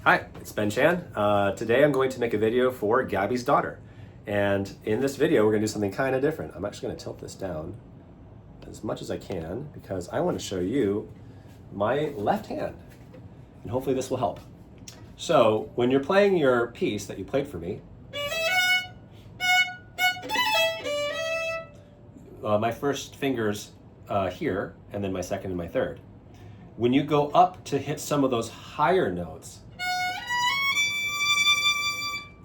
Hi, it's Ben Chan. Today I'm going to make a video for Gabby's daughter. And in this video, we're gonna do something kind of different. I'm actually gonna tilt this down as much as I can because I wanna show you my left hand. And hopefully this will help. So when you're playing your piece that you played for me, my first finger's here, and then my second and my third. When you go up to hit some of those higher notes,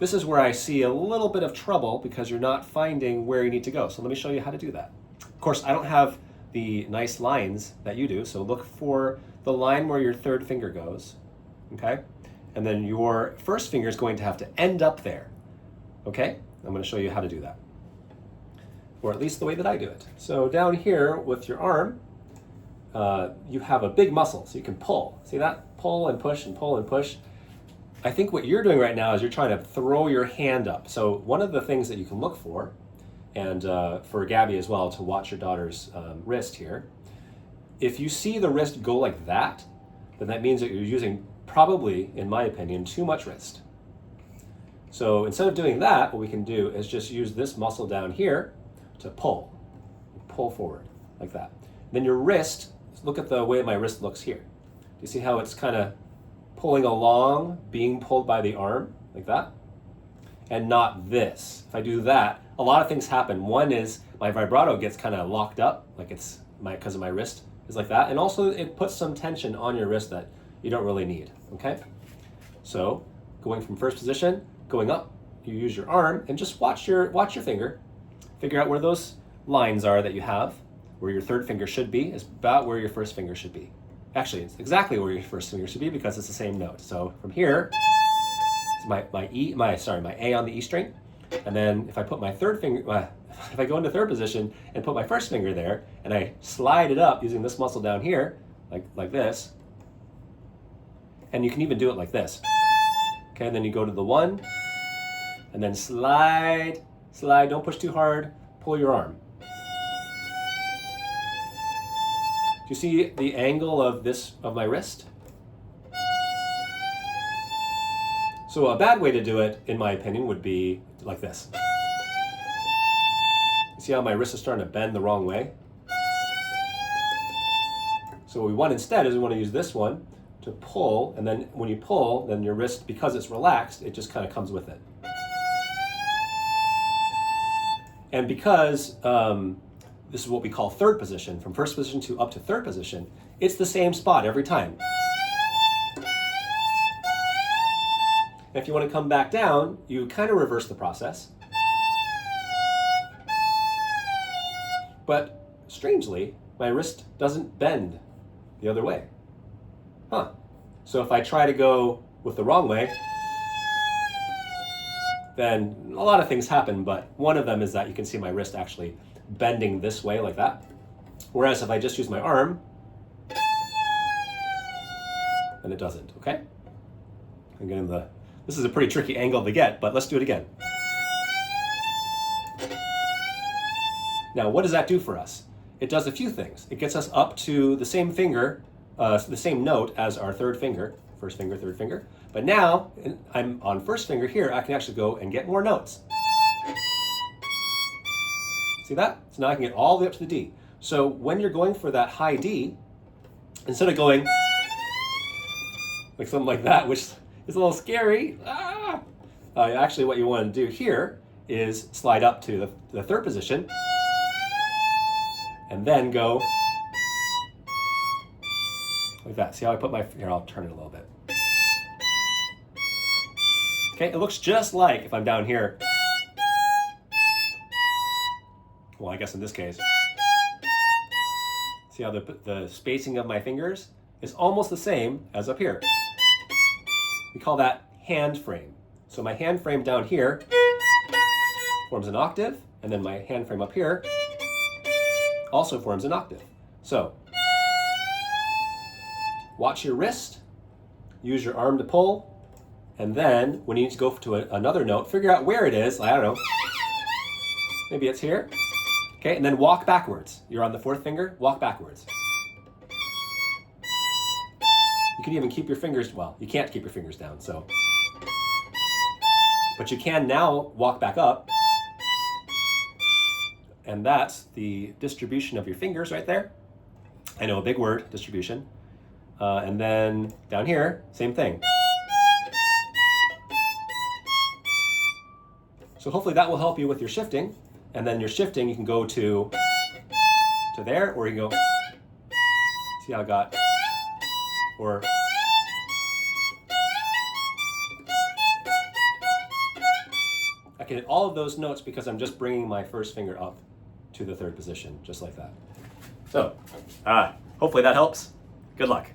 this is where I see a little bit of trouble because you're not finding where you need to go. So let me show you how to do that. Of course, I don't have the nice lines that you do, so look for the line where your third finger goes, okay? And then your first finger is going to have to end up there, okay? I'm gonna show you how to do that, or at least the way that I do it. So down here with your arm, you have a big muscle, so you can pull. See that? Pull and push and pull and push. I think what you're doing right now is you're trying to throw your hand up. So one of the things that you can look for, and for Gabby as well, to watch your daughter's wrist here, if you see the wrist go like that, then that means that you're using, probably, in my opinion, too much wrist. So instead of doing that, what we can do is just use this muscle down here to pull forward, like that. Then your wrist, look at the way my wrist looks here. Do you see how it's kind of pulling along, being pulled by the arm, like that? And not this. If I do that, a lot of things happen. One is my vibrato gets kind of locked up, like it's because of my wrist is like that. And also it puts some tension on your wrist that you don't really need, okay? So going from first position, going up, you use your arm and just watch your finger. Figure out where those lines are that you have, where your third finger should be, is about where your first finger should be. Actually, it's exactly where your first finger should be because it's the same note. So from here, it's my A on the E string, and then if I put my third finger, if I go into third position and put my first finger there, and I slide it up using this muscle down here, like this, and you can even do it like this. Okay, and then you go to the 1, and then slide, don't push too hard, pull your arm. Do you see the angle of my wrist? So a bad way to do it, in my opinion, would be like this. See how my wrist is starting to bend the wrong way? So what we want instead is we want to use this one to pull, and then when you pull, then your wrist, because it's relaxed, it just kind of comes with it. And because this is what we call third position, from first position to up to third position, it's the same spot every time. And if you want to come back down, you kind of reverse the process. But strangely, my wrist doesn't bend the other way. So if I try to go with the wrong way, then a lot of things happen, but one of them is that you can see my wrist actually bending this way like that. Whereas if I just use my arm, then it doesn't, okay? Again, this is a pretty tricky angle to get, but let's do it again. Now, what does that do for us? It does a few things. It gets us up to the same finger, the same note as our third finger, first finger, third finger. But now, I'm on first finger here, I can actually go and get more notes. See that? So now I can get all the way up to the D. So when you're going for that high D, instead of going like something like that, which is a little scary, actually what you want to do here is slide up to the third position and then go like that. See how I put here, I'll turn it a little bit. Okay, it looks just like if I'm down here. Well, I guess in this case, see how the spacing of my fingers is almost the same as up here. We call that hand frame. So my hand frame down here forms an octave, and then my hand frame up here also forms an octave. So watch your wrist, use your arm to pull, and then when you need to go to another note, figure out where it is. I don't know. Maybe it's here. Okay, and then walk backwards. You're on the fourth finger, walk backwards. You can even keep your fingers, well, you can't keep your fingers down, so. But you can now walk back up. And that's the distribution of your fingers right there. I know, a big word, distribution. And then down here, same thing. So hopefully that will help you with your shifting. And then your shifting, you can go to there, or you can go, see how I got, or I can hit all of those notes because I'm just bringing my first finger up to the third position, just like that. So, hopefully that helps. Good luck.